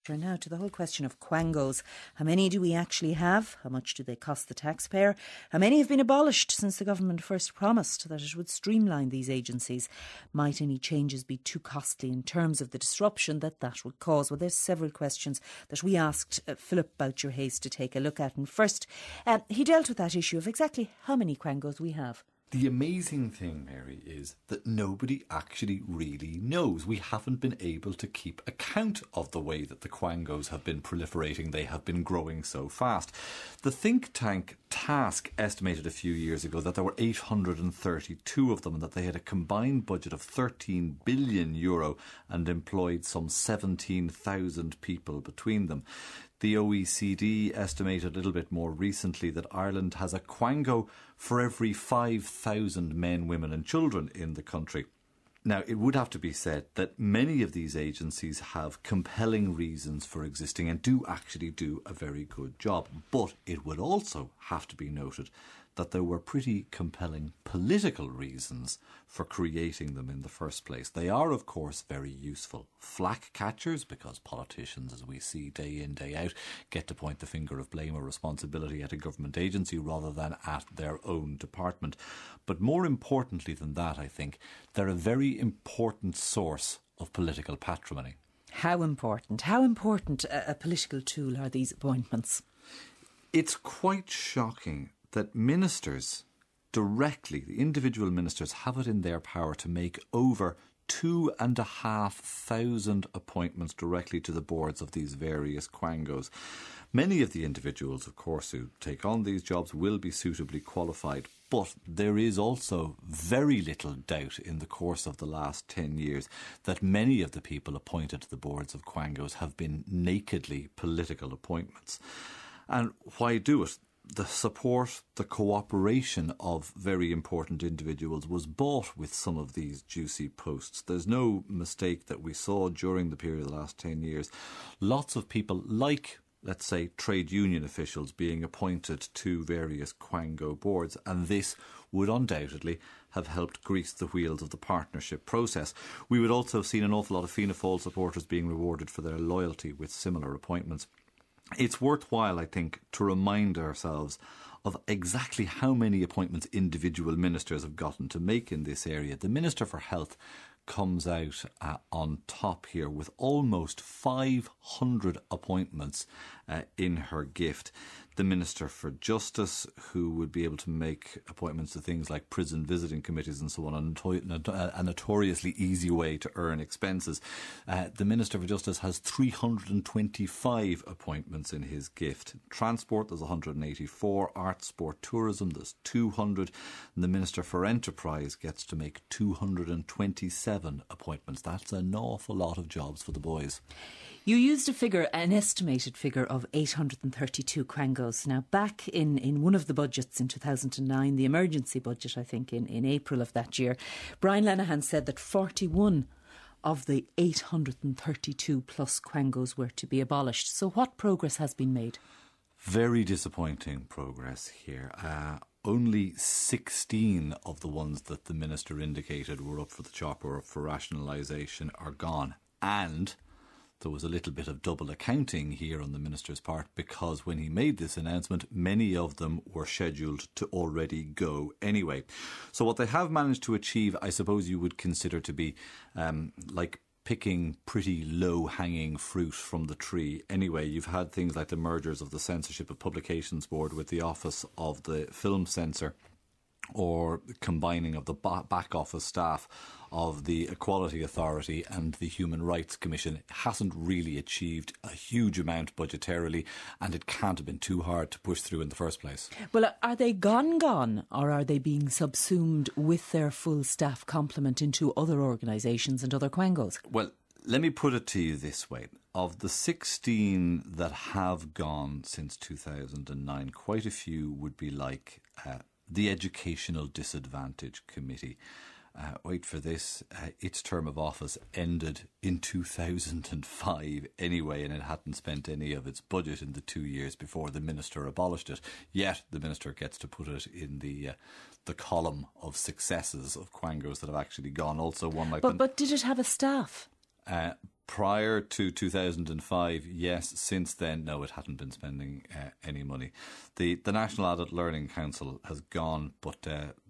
Now to the whole question of Quangos. How many do we actually have? How much do they cost the taxpayer? How many have been abolished since the government first promised that it would streamline these agencies? Might any changes be too costly in terms of the disruption that would cause? Well, there's several questions that we asked Philip Boucher-Hayes to take a look at. And first, he dealt with that issue of exactly how many Quangos we have. The amazing thing, Mary, is that nobody actually really knows. We haven't been able to keep account of the way that the Quangos have been proliferating. They have been growing so fast. The think tank Task estimated a few years ago that there were 832 of them and that they had a combined budget of €13 billion and employed some 17,000 people between them. The OECD estimated a little bit more recently that Ireland has a Quango for every 5,000 men, women and children in the country. Now, it would have to be said that many of these agencies have compelling reasons for existing and do actually do a very good job. But it would also have to be noted that there were pretty compelling political reasons for creating them in the first place. They are, of course, very useful flack catchers because politicians, as we see day in, day out, get to point the finger of blame or responsibility at a government agency rather than at their own department. But more importantly than that, I think, they're a very important source of political patrimony. How important? How important a political tool are these appointments? It's quite shocking that ministers directly, the individual ministers, have it in their power to make over 2,500 appointments directly to the boards of these various Quangos. Many of the individuals, of course, who take on these jobs will be suitably qualified, but there is also very little doubt in the course of the last 10 years that many of the people appointed to the boards of Quangos have been nakedly political appointments. And why do it? The support, the cooperation of very important individuals was bought with some of these juicy posts. There's no mistake that we saw during the period of the last 10 years. Lots of people like, let's say, trade union officials being appointed to various Quango boards, and this would undoubtedly have helped grease the wheels of the partnership process. We would also have seen an awful lot of Fianna Fail supporters being rewarded for their loyalty with similar appointments. It's worthwhile, I think, to remind ourselves of exactly how many appointments individual ministers have gotten to make in this area. The Minister for Health comes out on top here with almost 500 appointments in her gift. The Minister for Justice, who would be able to make appointments to things like prison visiting committees and so on, a notoriously easy way to earn expenses. The Minister for Justice has 325 appointments in his gift. Transport, there's 184. Arts, Sport, Tourism, there's 200. And the Minister for Enterprise gets to make 227 appointments. That's an awful lot of jobs for the boys. You used a figure, an estimated figure of 832 Quangos. Now, back in one of the budgets in 2009, the emergency budget, I think, in April of that year, Brian Lenihan said that 41 of the 832 plus Quangos were to be abolished. So what progress has been made? Very disappointing progress here. Only 16 of the ones that the Minister indicated were up for the chop or up for rationalisation are gone. And there was a little bit of double accounting here on the Minister's part, because when he made this announcement, many of them were scheduled to already go anyway. So what they have managed to achieve, I suppose you would consider to be like picking pretty low-hanging fruit from the tree. Anyway, you've had things like the mergers of the Censorship of Publications Board with the Office of the Film Censor, or combining of the back office staff of the Equality Authority and the Human Rights Commission. It hasn't really achieved a huge amount budgetarily, and it can't have been too hard to push through in the first place. Well, are they gone, or are they being subsumed with their full staff complement into other organisations and other Quangos? Well, let me put it to you this way. Of the 16 that have gone since 2009, quite a few would be like the Educational Disadvantage Committee. Wait for this, its term of office ended in 2005 anyway, and it hadn't spent any of its budget in the 2 years before the Minister abolished it. Yet the Minister gets to put it in the column of successes of Quangos that have actually gone. Also one like... But did it have a staff? prior to 2005, yes. Since then, no, it hadn't been spending any money. The National Adult Learning Council has gone, but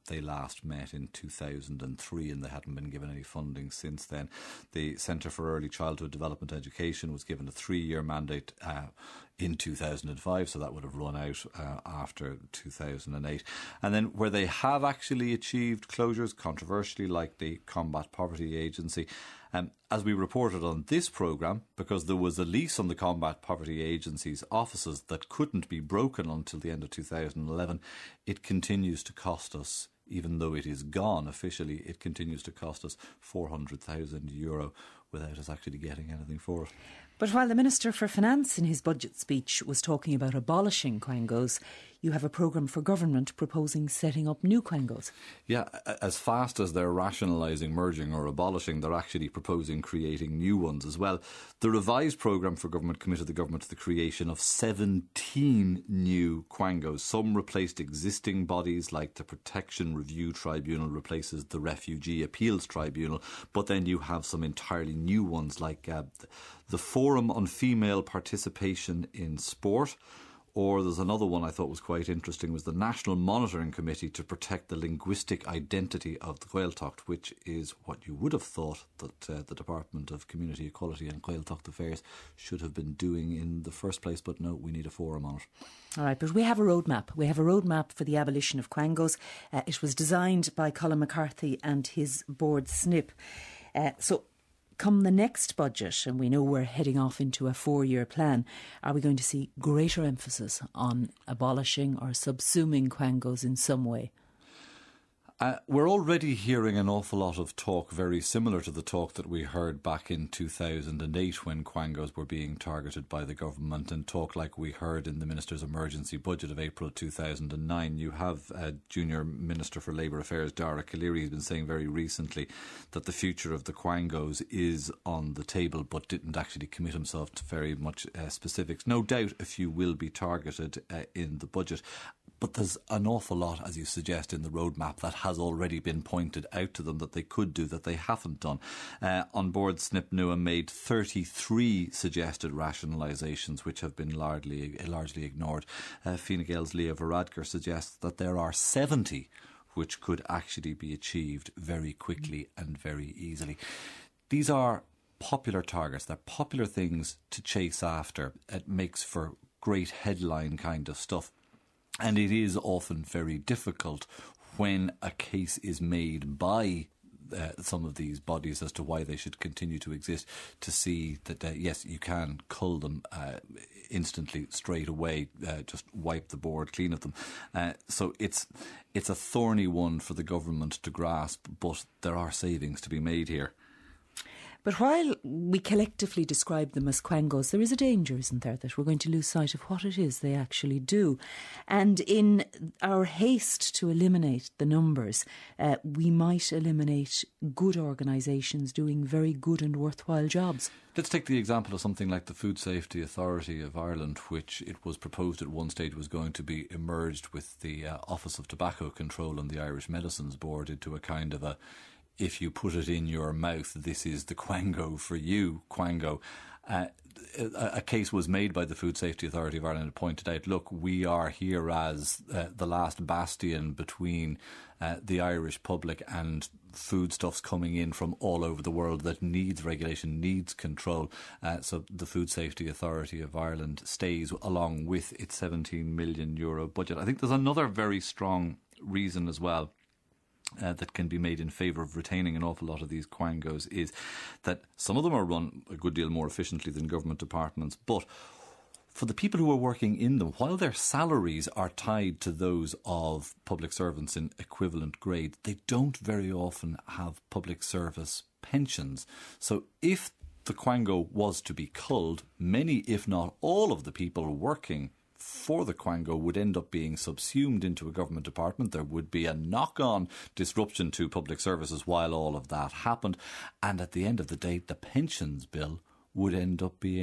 they last met in 2003 and they hadn't been given any funding since then. The Centre for Early Childhood Development Education was given a 3-year mandate in 2005, so that would have run out after 2008. And then where they have actually achieved closures, controversially, like the Combat Poverty Agency, as we reported on this programme, because there was a lease on the Combat Poverty Agency's offices that couldn't be broken until the end of 2011, it continues to cost us, even though it is gone officially, it continues to cost us €400,000 without us actually getting anything for it. But while the Minister for Finance in his budget speech was talking about abolishing Quangos, you have a programme for government proposing setting up new Quangos. Yeah, as fast as they're rationalising, merging or abolishing, they're actually proposing creating new ones as well. The revised programme for government committed the government to the creation of 17 new Quangos. Some replaced existing bodies, like the Protection Review Tribunal replaces the Refugee Appeals Tribunal, but then you have some entirely new ones, like the Forum on Female Participation in Sport. Or there's another one I thought was quite interesting, was the National Monitoring Committee to Protect the Linguistic Identity of the Gaeltacht, which is what you would have thought that the Department of Community Equality and Gaeltacht Affairs should have been doing in the first place. But no, we need a forum on it. All right, but we have a roadmap. We have a roadmap for the abolition of Quangos. It was designed by Colin McCarthy and his board SNP. So come the next budget, and we know we're heading off into a 4-year plan, are we going to see greater emphasis on abolishing or subsuming Quangos in some way? We're already hearing an awful lot of talk very similar to the talk that we heard back in 2008 when Quangos were being targeted by the government, and talk like we heard in the Minister's emergency budget of April 2009. You have Junior Minister for Labour Affairs, Dara Calleary, has been saying very recently that the future of the Quangos is on the table, but didn't actually commit himself to very much specifics. No doubt a few will be targeted in the budget. But there's an awful lot, as you suggest, in the roadmap that has already been pointed out to them that they could do that they haven't done. On board, SNP Nua made 33 suggested rationalisations which have been largely ignored. Fine Gael's Leah Varadkar suggests that there are 70 which could actually be achieved very quickly and very easily. These are popular targets. They're popular things to chase after. It makes for great headline kind of stuff. And it is often very difficult when a case is made by some of these bodies as to why they should continue to exist, to see that, yes, you can cull them instantly, straight away, just wipe the board clean of them. So it's a thorny one for the government to grasp, but there are savings to be made here. But while we collectively describe them as Quangos, there is a danger, isn't there, that we're going to lose sight of what it is they actually do. And in our haste to eliminate the numbers, we might eliminate good organisations doing very good and worthwhile jobs. Let's take the example of something like the Food Safety Authority of Ireland, which it was proposed at one stage was going to be merged with the Office of Tobacco Control and the Irish Medicines Board into a kind of a, if you put it in your mouth, this is the Quango for you, Quango. A case was made by the Food Safety Authority of Ireland and pointed out, look, we are here as the last bastion between the Irish public and foodstuffs coming in from all over the world that needs regulation, needs control. So the Food Safety Authority of Ireland stays along with its €17 million budget. I think there's another very strong reason as well that can be made in favour of retaining an awful lot of these Quangos, is that some of them are run a good deal more efficiently than government departments, but for the people who are working in them, while their salaries are tied to those of public servants in equivalent grade, they don't very often have public service pensions. So if the Quango was to be culled, many, if not all, of the people working for the Quango would end up being subsumed into a government department. There would be a knock-on disruption to public services while all of that happened. And at the end of the day, the pensions bill would end up being